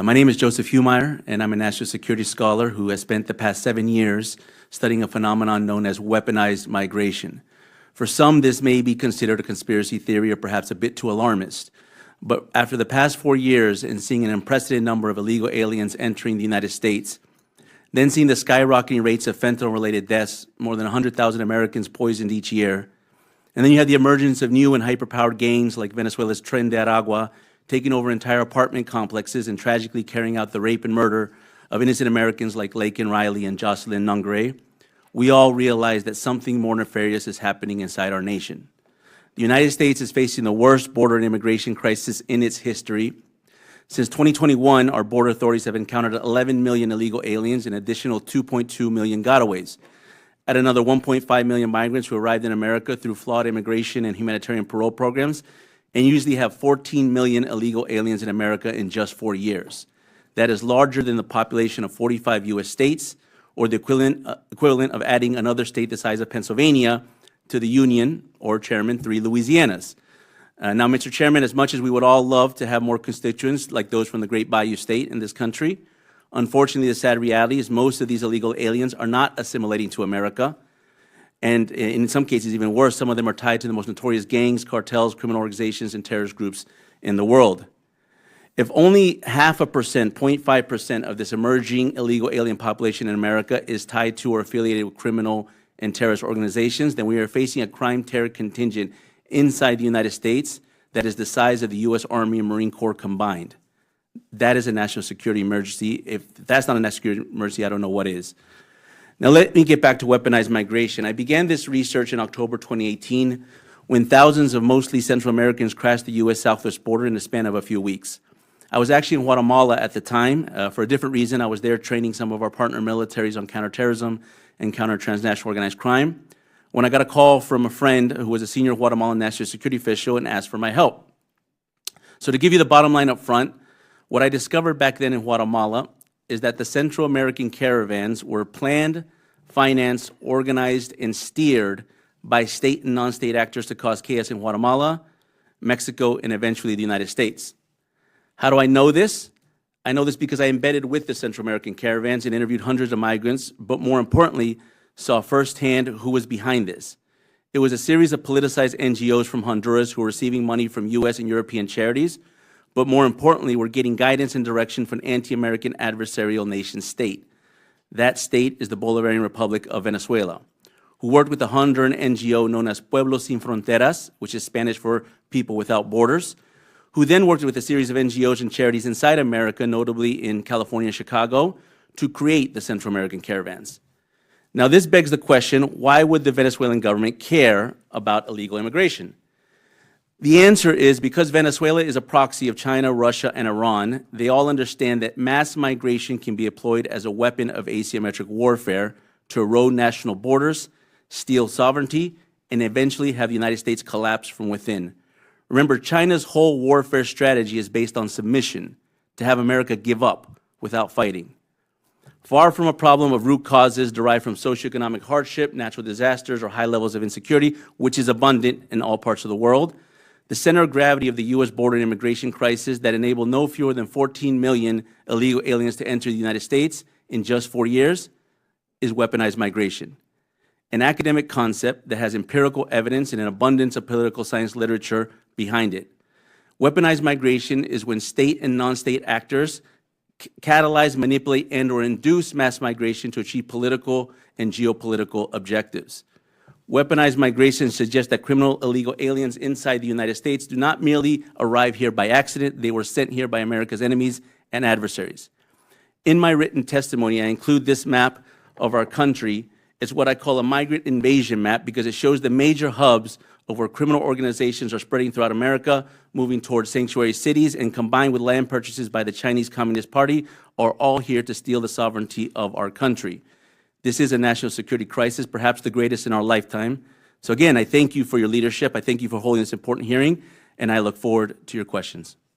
My name is Joseph Humire, and I'm a national security scholar who has spent the past 7 years studying a phenomenon known as weaponized migration. For some, this may be considered a conspiracy theory or perhaps a bit too alarmist. But after the past 4 years and seeing an unprecedented number of illegal aliens entering the United States, then seeing the skyrocketing rates of fentanyl-related deaths, more than 100,000 Americans poisoned each year, and then you have the emergence of new and hyper-powered gangs like Venezuela's Tren de Aragua, taking over entire apartment complexes and tragically carrying out the rape and murder of innocent Americans like Laken Riley and Jocelyn Nungre, we all realize that something more nefarious is happening inside our nation. The United States is facing the worst border and immigration crisis in its history. Since 2021, our border authorities have encountered 11 million illegal aliens and an additional 2.2 million gotaways. Add another 1.5 million migrants who arrived in America through flawed immigration and humanitarian parole programs, and usually have 14 million illegal aliens in America in just 4 years. That is larger than the population of 45 U.S. states, or the equivalent of adding another state the size of Pennsylvania to the Union, or, Chairman, 3 Louisianas. Now, Mr. Chairman, as much as we would all love to have more constituents like those from the Great Bayou State in this country, unfortunately, the sad reality is most of these illegal aliens are not assimilating to America. And in some cases, even worse, some of them are tied to the most notorious gangs, cartels, criminal organizations, and terrorist groups in the world. If only 0.5%, 0.5% of this emerging illegal alien population in America is tied to or affiliated with criminal and terrorist organizations, then we are facing a crime terror contingent inside the United States that is the size of the U.S. Army and Marine Corps combined. That is a national security emergency. If that's not a national security emergency, I don't know what is. Now let me get back to weaponized migration. I began this research in October 2018 when thousands of mostly Central Americans crashed the U.S. southwest border in the span of a few weeks. I was actually in Guatemala at the time. For a different reason, I was there training some of our partner militaries on counterterrorism and counter-transnational organized crime, when I got a call from a friend who was a senior Guatemalan national security official and asked for my help. So to give you the bottom line up front, what I discovered back then in Guatemala is that the Central American caravans were planned, financed, organized, and steered by state and non-state actors to cause chaos in Guatemala, Mexico, and eventually the United States. How do I know this? I know this because I embedded with the Central American caravans and interviewed hundreds of migrants, but more importantly, saw firsthand who was behind this. It was a series of politicized NGOs from Honduras who were receiving money from U.S. and European charities, but more importantly, were getting guidance and direction from an anti-American adversarial nation state. That state is the Bolivarian Republic of Venezuela, who worked with the Honduran NGO known as Pueblos Sin Fronteras, which is Spanish for People Without Borders, who then worked with a series of NGOs and charities inside America, notably in California and Chicago, to create the Central American caravans. Now, this begs the question, why would the Venezuelan government care about illegal immigration? The answer is because Venezuela is a proxy of China, Russia, and Iran. They all understand that mass migration can be employed as a weapon of asymmetric warfare to erode national borders, steal sovereignty, and eventually have the United States collapse from within. Remember, China's whole warfare strategy is based on submission, to have America give up without fighting. Far from a problem of root causes derived from socioeconomic hardship, natural disasters, or high levels of insecurity, which is abundant in all parts of the world, the center of gravity of the U.S. border and immigration crisis that enabled no fewer than 14 million illegal aliens to enter the United States in just 4 years is weaponized migration, an academic concept that has empirical evidence and an abundance of political science literature behind it. Weaponized migration is when state and non-state actors catalyze, manipulate, and or induce mass migration to achieve political and geopolitical objectives. Weaponized migration suggests that criminal illegal aliens inside the United States do not merely arrive here by accident, they were sent here by America's enemies and adversaries. In my written testimony, I include this map of our country. It's what I call a migrant invasion map because it shows the major hubs of where criminal organizations are spreading throughout America, moving towards sanctuary cities, and combined with land purchases by the Chinese Communist Party, are all here to steal the sovereignty of our country. This is a national security crisis, perhaps the greatest in our lifetime. So again, I thank you for your leadership. I thank you for holding this important hearing, and I look forward to your questions.